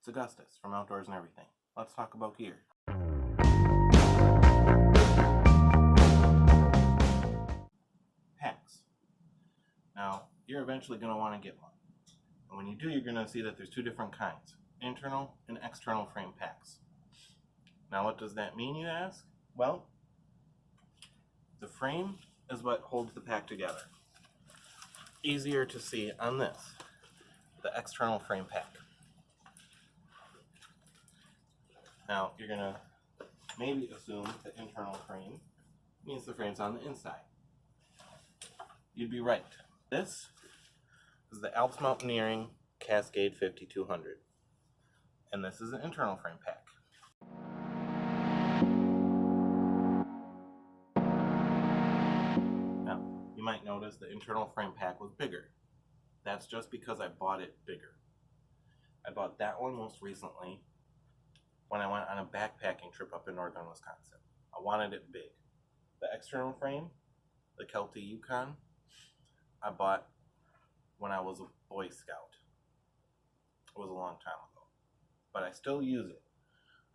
It's Augustus from Outdoors and Everything. Let's talk about gear. Packs. Now, you're eventually going to want to get one. And when you do, you're going to see that there's two different kinds, internal and external frame packs. Now, what does that mean, you ask? Well, the frame is what holds the pack together. Easier to see on this, the external frame pack. Now, you're going to maybe assume the internal frame means the frame's on the inside. You'd be right. This is the Alps Mountaineering Cascade 5200. And this is an internal frame pack. Now, you might notice the internal frame pack was bigger. That's just because I bought it bigger. I bought that one most recently when I went on a backpacking trip up in northern Wisconsin. I wanted it big. The external frame, the Kelty Yukon, I bought when I was a Boy Scout. It was a long time ago, but I still use it.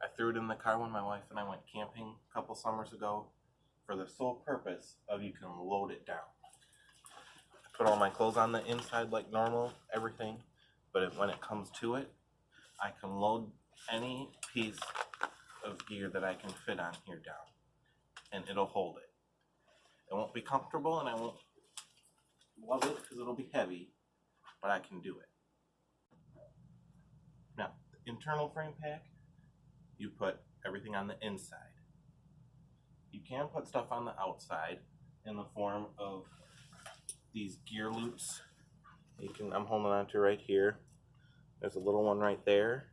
I threw it in the car when my wife and I went camping a couple summers ago for the sole purpose of you can load it down. I put all my clothes on the inside like normal, everything, but when it comes to it, I can load any piece of gear that I can fit on here down, and it'll hold it. It won't be comfortable and I won't love it because it'll be heavy, but I can do it. Now, the internal frame pack, you put everything on the inside. You can put stuff on the outside in the form of these gear loops. I'm holding on to right here. There's a little one right there,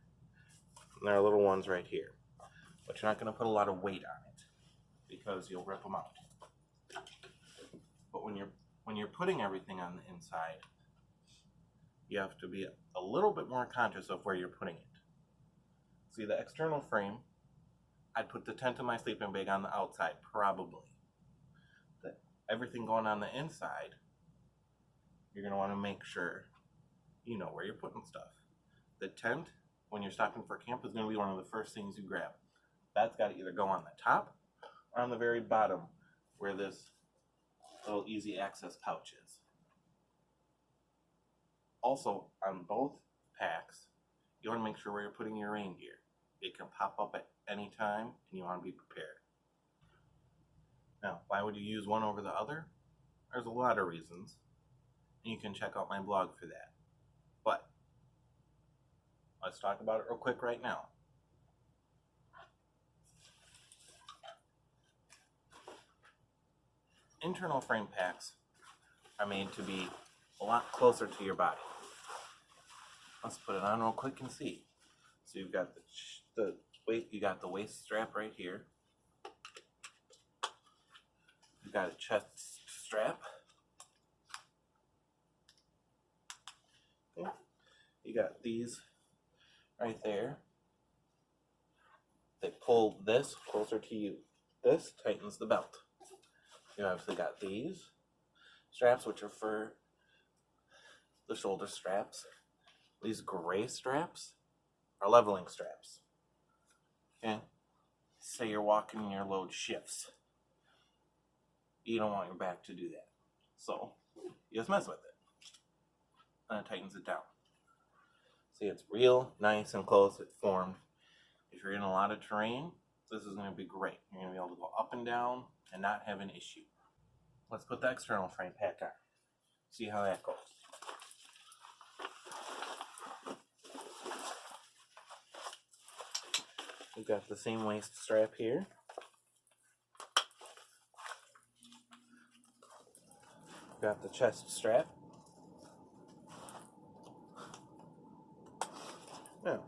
and there are little ones right here. But you're not going to put a lot of weight on it because you'll rip them out. But when you're putting everything on the inside, you have to be a little bit more conscious of where you're putting it. See, the external frame, I'd put the tent and my sleeping bag on the outside, probably. Everything going on the inside, you're going to want to make sure you know where you're putting stuff. The tent, when you're stopping for camp, is going to be one of the first things you grab. That's got to either go on the top or on the very bottom where this little easy access pouch is. Also, on both packs, you want to make sure where you're putting your rain gear. It can pop up at any time, and you want to be prepared. Now, why would you use one over the other? There's a lot of reasons, and you can check out my blog for that. But let's talk about it real quick right now. Internal frame packs are made to be a lot closer to your body. Let's put it on real quick and see. So you've got you got the waist strap right here. You've got a chest strap. Okay. You got these right there. They pull this closer to you. This tightens the belt. You obviously got these straps, which are for the shoulder straps. These gray straps are leveling straps. Okay? Say you're walking and your load shifts. You don't want your back to do that. So, you just mess with it. And it tightens it down. See, it's real nice and close. It's formed. If you're in a lot of terrain, this is going to be great. You're going to be able to go up and down and not have an issue. Let's put the external frame pack on. See how that goes. We've got the same waist strap here. We've got the chest strap. Now,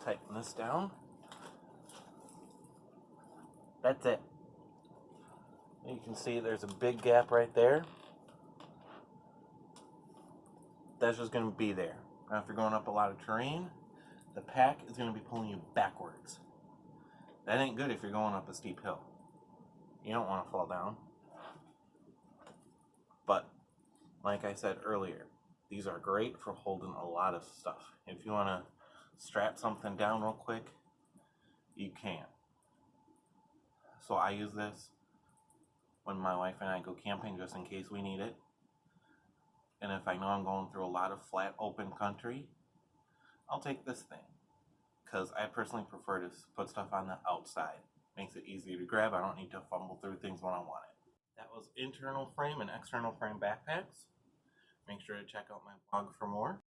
tighten this down. That's it. You can see there's a big gap right there. That's just going to be there. Now if you're going up a lot of terrain, the pack is going to be pulling you backwards. That ain't good if you're going up a steep hill. You don't want to fall down. But, like I said earlier, these are great for holding a lot of stuff. If you want to strap something down real quick, you can. So I use this when my wife and I go camping just in case we need it. And if I know I'm going through a lot of flat open country, I'll take this thing. Because I personally prefer to put stuff on the outside. Makes it easier to grab. I don't need to fumble through things when I want it. That was internal frame and external frame backpacks. Make sure to check out my blog for more.